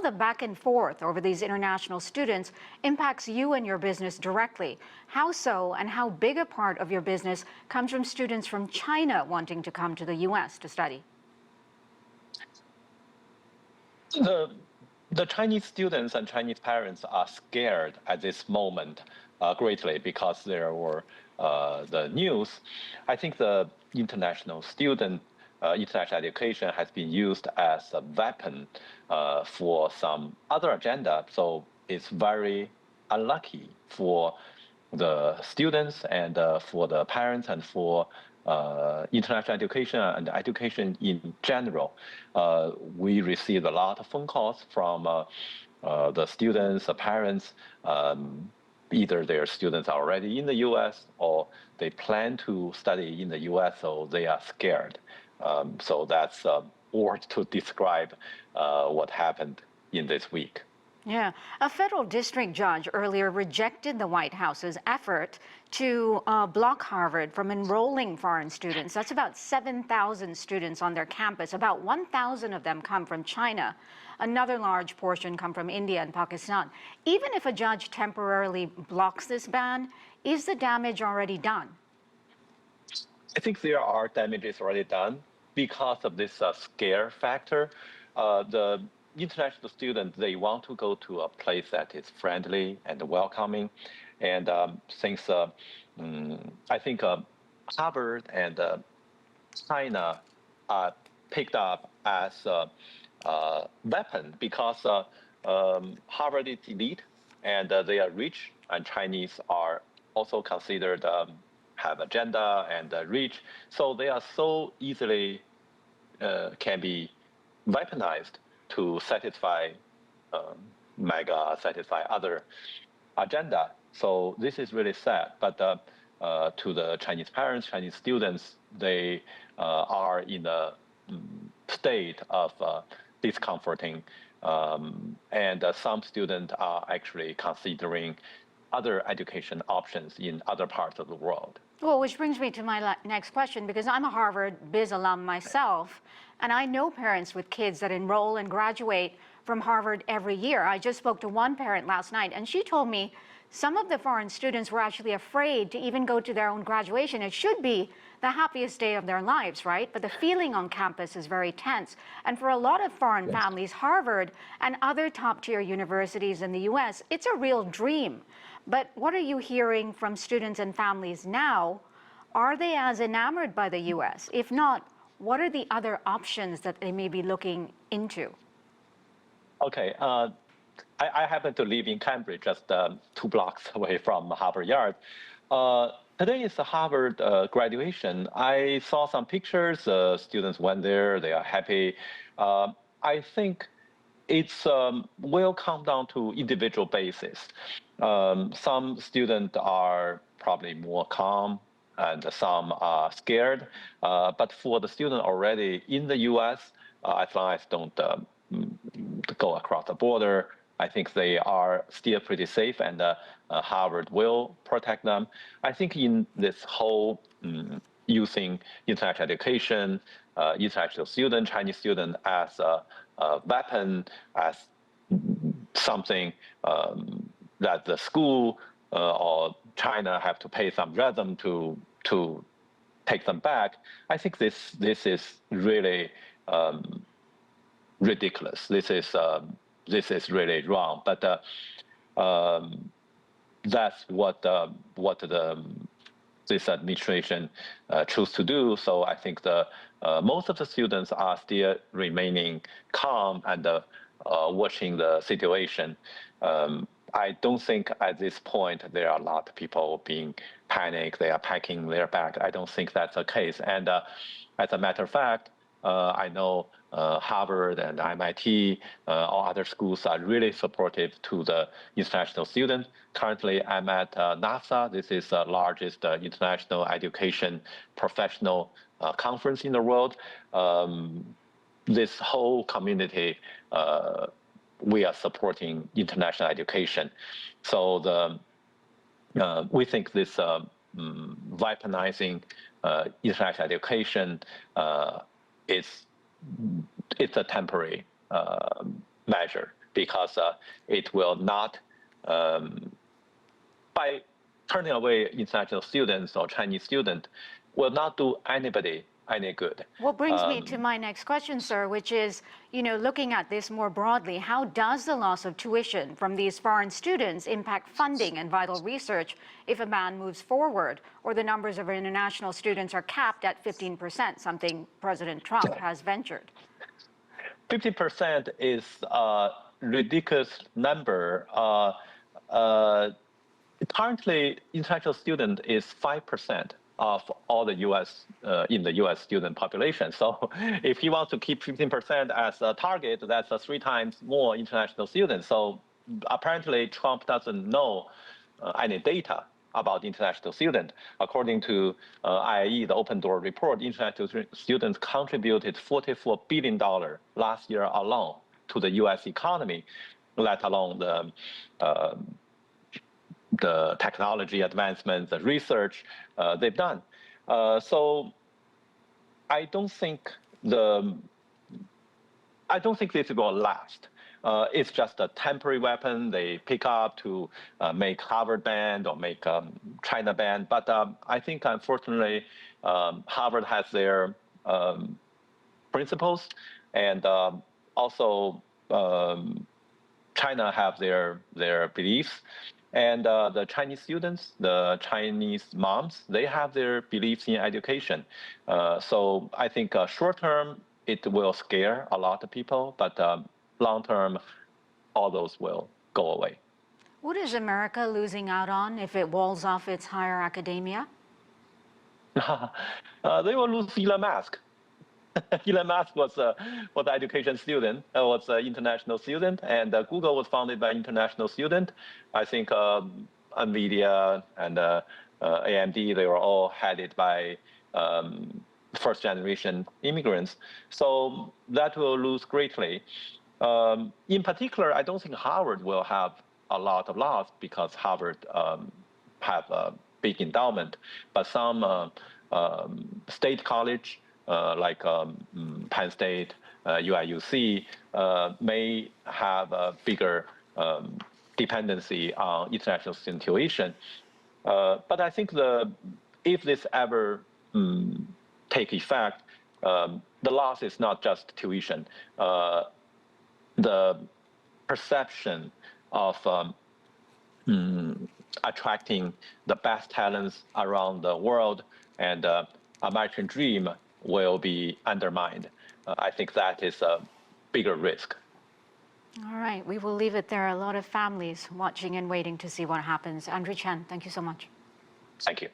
of the back and forth over these international students impacts you and your business directly. How so, and how big a part of your business comes from students from China wanting to come to the U.S. to study? The Chinese students and Chinese parents are scared at this moment greatly because there were the news. I think the international education has been used as a weapon for some other agenda. So it's very unlucky for the students and for the parents and for international education and education in general. We received a lot of phone calls from the students, the parents. Either their students are already in the U.S. or they plan to study in the U.S., so they are scared. So that's a word to describe what happened in this week. Yeah, a federal district judge earlier rejected the White House's effort to block Harvard from enrolling foreign students. That's about 7,000 students on their campus. About 1,000 of them come from China. Another large portion come from India and Pakistan. Even if a judge temporarily blocks this ban, is the damage already done? I think there are damages already done because of this scare factor. The international students, they want to go to a place that is friendly and welcoming. And since I think Harvard and China are picked up as a weapon because Harvard is elite and they are rich, and Chinese are also considered have agenda and rich. So they are so easily can be weaponized to satisfy MAGA, satisfy other agenda. So this is really sad. But to the Chinese parents, Chinese students, they are in a state of discomforting. And some students are actually considering other education options in other parts of the world. Well, which brings me to my next question, because I'm a Harvard Biz alum myself, and I know parents with kids that enroll and graduate from Harvard every year. I just spoke to one parent last night, and she told me some of the foreign students were actually afraid to even go to their own graduation. It should be the happiest day of their lives, right? But the feeling on campus is very tense. And for a lot of foreign families, Harvard and other top-tier universities in the U.S., it's a real dream. But what are you hearing from students and families now? Are they as enamored by the U.S.? If not, what are the other options that they may be looking into? Okay, I happen to live in Cambridge, just 2 blocks away from Harvard Yard. Today is the Harvard graduation. I saw some pictures. Students went there. They are happy. I think it's will come down to individual basis. Some students are probably more calm, and some are scared. But for the student already in the U.S., as long as don't go across the border, I think they are still pretty safe, and Harvard will protect them. I think in this whole using international education, international student, Chinese student as a weapon, as something that the school or China have to pay some ransom to take them back. I think this is really ridiculous. This is really wrong. But that's what this administration chose to do. So I think most of the students are still remaining calm and watching the situation. I don't think at this point there are a lot of people being panicked. They are packing their bag. I don't think that's the case. And as a matter of fact, I know Harvard and MIT, all other schools are really supportive to the international students. Currently, I'm at NASA. This is the largest international education professional conference in the world. This whole community, we are supporting international education. So we think this weaponizing international education it's a temporary measure. because it will not, by turning away international students or Chinese students, will not do anybody any good. What brings me to my next question, sir, which is, looking at this more broadly, how does the loss of tuition from these foreign students impact funding and vital research if a ban moves forward, or the numbers of international students are capped at 15%, something President Trump has ventured? 50% is a ridiculous number. Currently, international student is 5% of all the U.S. In the U.S. student population. So, if he wants to keep 15% as a target, that's 3 times more international students. So, apparently, Trump doesn't know any data about international students. According to IIE, the Open Door report, international students contributed $44 billion last year alone to the U.S. economy, let alone the technology advancements, the research they've done. So I don't think this will last. It's just a temporary weapon they pick up to make Harvard banned or make China banned. But I think, unfortunately, Harvard has their principles, and also China have their beliefs. And the Chinese students, the Chinese moms, they have their beliefs in education. So I think short term, it will scare a lot of people, but long term, all those will go away. What is America losing out on if it walls off its higher academia? They will lose Elon Musk. Elon Musk was an education student, was an international student, and Google was founded by international student. I think NVIDIA and AMD, they were all headed by first-generation immigrants. So that will lose greatly. In particular, I don't think Harvard will have a lot of loss because Harvard have a big endowment, but some state college, like Penn State, UIUC, may have a bigger dependency on international student tuition. But I think if this ever take effect, the loss is not just tuition. The perception of attracting the best talents around the world and American dream will be undermined. I think that is a bigger risk. All right, we will leave it there. A lot of families watching and waiting to see what happens. Andrew Chen, thank you so much. Thank you.